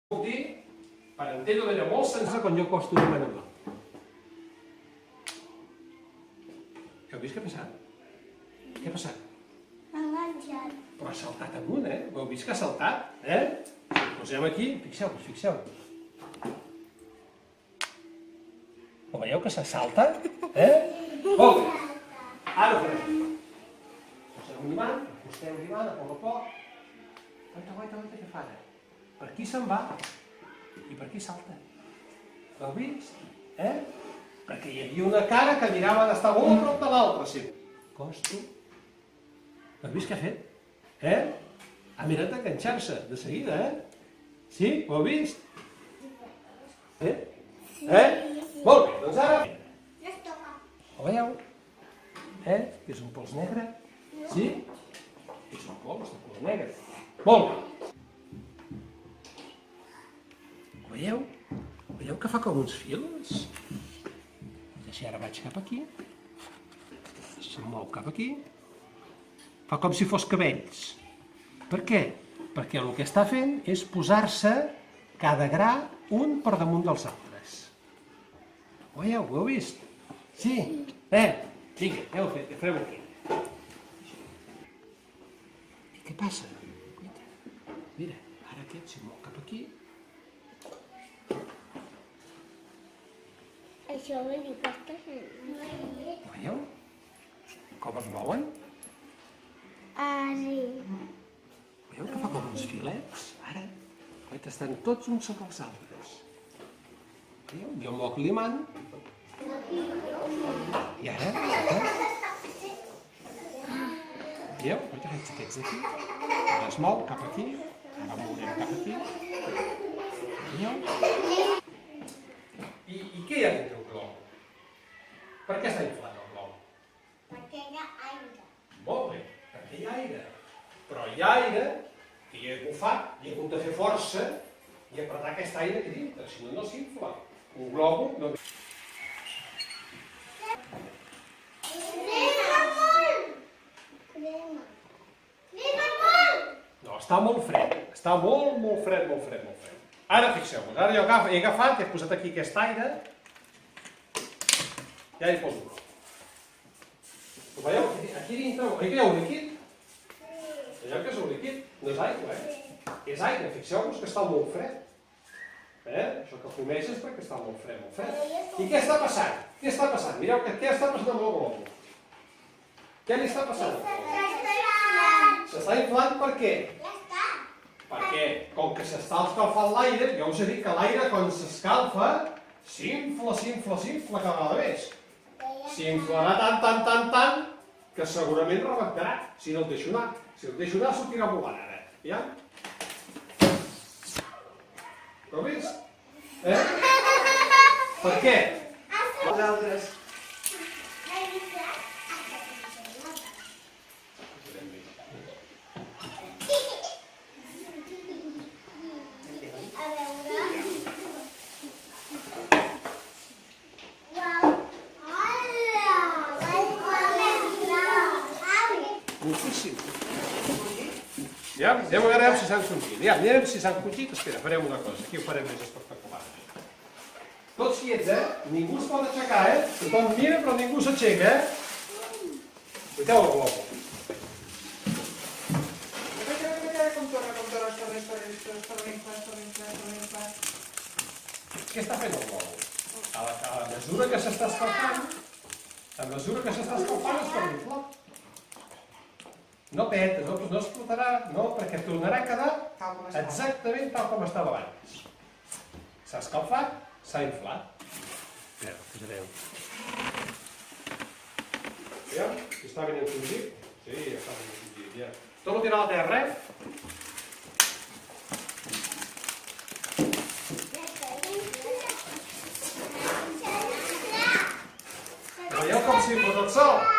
Puc dir, per entendre d'una molt senzilla quan jo costo una manual. Heu vist què ha passat? Què ha passat? M'ha enganxat. Però ha saltat amunt, eh? Ho heu vist que ha saltat, eh? Posem aquí, fixeu-vos, fixeu-vos. Ho veieu que se salta? Eh? Molt bé. Ara ho farem. Posem un imant, acostem l'imant a poc a poc. Guaita, què fa ara? Per aquí se'n va i per aquí salta. L'heu vist? Eh? Perquè hi havia una cara que mirava d'estar molt a prop de l'altra, sí. Costo. Heu vist què ha fet? Eh? Ha mirat d'enganxar-se de seguida, eh? Sí? Ho heu vist? Eh? Eh? Molt bé, doncs ara... No es toca. Ho veieu? Eh? Que és un pols negre? Sí? És un pols de color negre. Molt bé. Ho veieu? Veieu que fa com uns fils? I si ara vaig cap aquí, se'm mou cap aquí, fa com si fos cabells. Per què? Perquè el que està fent és posar-se cada gra un per damunt dels altres. Ho veieu? Ho heu vist? Sí? Vinga, ja ho he fet, ja farem aquí. I què passa? Mira, ara aquest s'hi mou cap aquí. Això vol dir que està fent. Ho veieu? Com es mouen? Ah, sí. Veieu que fa com uns filets? Ara, estan tots uns sobre els altres. Veieu? Jo moc l'imant. I ara? Veieu? Aquests d'aquí. Ara es mou cap aquí. Ara mourem cap aquí. Veieu? I què hi ha dintre el globo? Per què està inflat el globo? Perquè hi ha aire. Molt bé, perquè hi ha aire. Però hi ha aire que hi he bufat, i he hagut de fer força i apretar aquest aire aquí dintre, si no, no s'infla. Un globo no... No, està molt fred. Està molt fred. Ara fixeu-vos, ara jo he agafat, he posat aquí aquest aire i ara hi poso el globo. Ho veieu? Aquí dintre, aquí hi ha un líquid. Veieu que és un líquid? No és aigua, eh? És aire, fixeu-vos que està molt fred. Això que fumeix és perquè està molt fred. I què està passant? Què està passant? Mireu, què està passant amb el globo? Què li està passant? S'està inflant per què? Perquè, com que s'està escalfant l'aire, jo us he dit que l'aire, quan s'escalfa, s'infla cada vegada més. S'inflarà tant, que segurament rebentarà, si no el deixo anar. Si el deixo anar, sortirà volant ara. Ja? Ho heu vist? Per què? Vosaltres. Moltíssim. Ja, anem a veure si s'han sortit. Ja, mirem si s'han congit. Espera, farem una cosa. Aquí ho farem més espectacular. Tots quiets, Ningú es pot aixecar, Tothom mira, però ningú s'aixeca, Cuiteu el globo. Què està fent el globo? A la mesura que s'està escalfant, es per inflar. No peta, no explotarà, no, perquè tornarà a quedar exactament tal com estava abans. S'ha escalfat, s'ha inflat. Espera, posareu. Ja? Està ben encongit? Sí, ja està ben encongit, ja. Torno a tirar a la terra, Veieu com s'hi fot el sol?